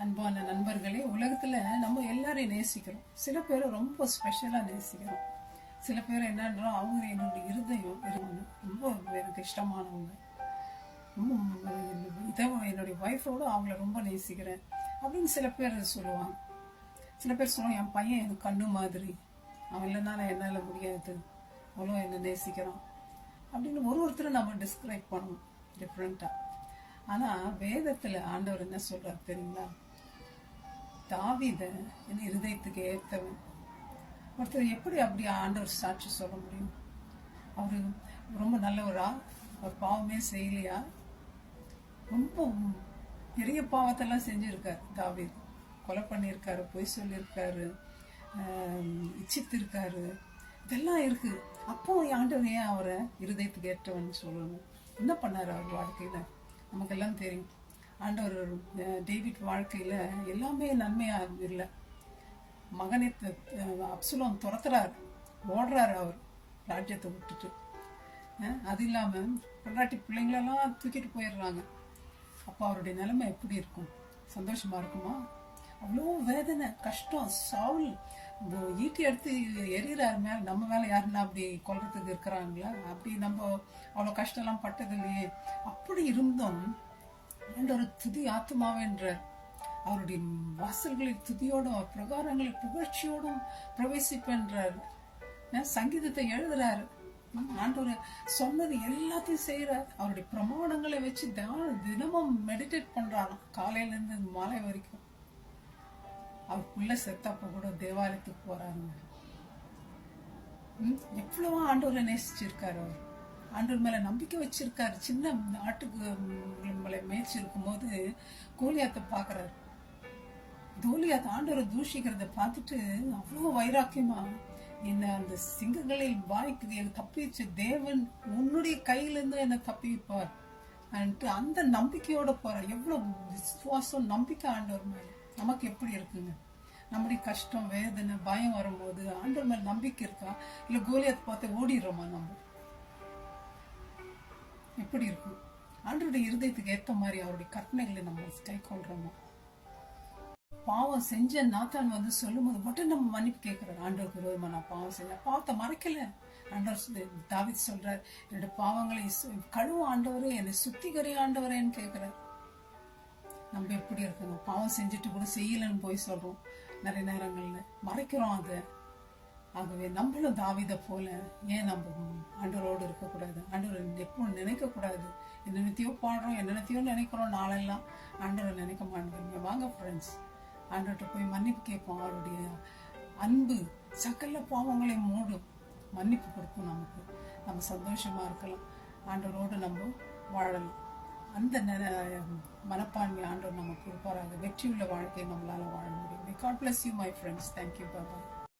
அன்பான நண்பர்களே, உலகத்துல நம்ம எல்லாரையும் நேசிக்கிறோம். சில பேரை ரொம்ப ஸ்பெஷலா நேசிக்கிறோம். சில பேர் என்னன்றா அவங்க என்னுடைய இருதயம் ரொம்ப எனக்கு இஷ்டமானவங்க, என்னுடைய ஒய்ஃபோட அவங்கள ரொம்ப நேசிக்கிறேன் அப்படின்னு சில பேர் சொல்லுவாங்க. சில பேர் சொல்லுவாங்க, என் பையன் எனக்கு கண்ணு மாதிரி, அவன் இல்லைன்னா என்னால் முடியாது, அவ்வளோ என்ன நேசிக்கிறான் அப்படின்னு ஒருத்தரை நம்ம டிஸ்கிரைப் பண்ணணும் டிஃப்ரெண்டா. ஆனா வேதத்துல ஆண்டவர் என்ன சொல்றாரு தெரியுங்களா? தாவீத என் இருதயத்துக்கு ஏற்றவன். ஒருத்தர் எப்படி அப்படி ஆண்டவர் சாட்சி சொல்ல முடியும்? அவரு ரொம்ப நல்லவரா? அவர் பாவமே செய்யலையா? ரொம்ப பெரிய பாவத்தெல்லாம் செஞ்சிருக்காரு தாவீது. கொலை பண்ணியிருக்காரு, பொய் சொல்லியிருக்காரு, இச்சித்திருக்காரு, இதெல்லாம் இருக்கு. அப்போ ஆண்டவர் ஏன் அவரை இருதயத்துக்கு ஏற்றவன் சொல்லணும்? என்ன பண்ணாரு அவர் வாழ்க்கையில? நமக்கெல்லாம் தெரியும். ஆண்டவர் டேவிட் வாழ்க்கையில எல்லாமே நன்மையா இல்லை. மகனை அப்சலோம் துரத்துறாரு, ஓடுறாரு அவர் ராஜ்யத்தை விட்டுட்டு. அது இல்லாம பொண்டாட்டி பிள்ளைங்களெல்லாம் தூக்கிட்டு போயிடுறாங்க. அப்போ அவருடைய நிலைமை எப்படி இருக்கும்? சந்தோஷமா இருக்குமா? அவ்வளோ வேதனை, கஷ்டம். சவுல் ஈட்டி எடுத்து எறிகிறாரு மேல. நம்ம மேல யாருன்னா அப்படி கொல்றதுக்கு இருக்கிறாங்களா? அப்படி நம்ம அவ்வளோ கஷ்டம்லாம் பட்டது இல்லையே. அப்படி இருந்தும் ஒரு துதி ஆத்மாவென்ற அவருடைய வாசல்களில் துதியோடும் பிரகாரங்களில் புகழ்ச்சியோடும் பிரவேசிப்பென்றார். சங்கீதத்தை எழுதுறாரு. ஆண்டவர் சொன்னது எல்லாத்தையும் செய்யறாரு. அவருடைய பிரமாணங்களை வச்சு தினமும் மெடிடேட் பண்றாராம், காலையில இருந்து மாலை வரைக்கும். அவருக்குள்ள செத்தப்ப கூட தேவாலயத்துக்கு போறாருங்க. எவ்வளவோ ஆண்டவரை நேசிச்சிருக்காரு. அவர் ஆண்டவர் மேல நம்பிக்கை வச்சிருக்காரு. சின்ன ஆட்டுக்கு மேய்ச்சிருக்கும் போது கோலியாத்தை பாக்குறாரு. கோலியாத் ஆண்டவரை தூஷிக்கிறத பார்த்துட்டு அவ்வளவு வைராக்கியமா, என்ன அந்த சிங்கங்களில் வாய்க்கு எனக்கு தப்பிச்சு தேவன் உன்னுடைய கையில இருந்து என்ன தப்பிப்பார் அந்த நம்பிக்கையோட போற. எவ்வளவு விசுவாசம், நம்பிக்கை ஆண்டவர் மேல. நமக்கு எப்படி இருக்குங்க? நம்முடைய கஷ்டம், வேதனை, பயம் வரும்போது ஆண்டவர் மேல நம்பிக்கை இருக்கா? இல்ல கோலியாத் பார்த்து ஓடிடுறோமா? நம்ம எப்படி இருக்கும்? ஆண்டவருடைய இருதயத்துக்கு ஏற்ற மாதிரி அவருடைய கற்பனைகளை நம்ம கை கொள்றோமா? பாவம் செஞ்ச நாத்தான் வந்து சொல்லும் போது மட்டும் நம்ம மன்னிப்பு கேட்கிறோம். ஆண்டவருக்கு விரோதமா நான் பாவம் செஞ்சேன், பாவத்தை மறைக்கல. ஆண்டவர் தாவீது சொல்றார், என்னோட பாவங்களை கழுவு ஆண்டவரே, என்னை சுத்திகரி ஆண்டவரேன்னு கேட்கிறார். நம்ம எப்படி இருக்கணும்? பாவம் செஞ்சுட்டு கூட செய்யலன்னு போய் சொல்றோம். நிறைய நேரங்கள்ல மறைக்கிறோம் அதை. ஆகவே நம்மளும் தாவீதை போல ஏன் நம்ம ஆண்டவரோடு இருக்கக்கூடாது? ஆண்டவரை எப்பவும் நினைக்க கூடாது. என்னென்னத்தையோ பாடுறோம், என்னென்னத்தையோ நினைக்கிறோம். நாளெல்லாம் ஆண்டவரை நினைக்க மாட்டேங்க. வாங்க ஃப்ரெண்ட்ஸ், ஆண்டவர்கிட்ட போய் மன்னிப்பு கேட்போம். அவருடைய அன்பு சகல பாவங்களை மூடும், மன்னிப்பு கொடுக்கும் நமக்கு. நம்ம சந்தோஷமா இருக்கலாம், ஆண்டவரோடு நம்ம வாழலாம். அந்த மனப்பான்மை ஆண்டவர் நமக்கு கொடுப்பாராக. வெற்றியுள்ள வாழ்க்கையை நம்மளால வாழ முடியும். God bless you my friends. Thank you. Bye bye.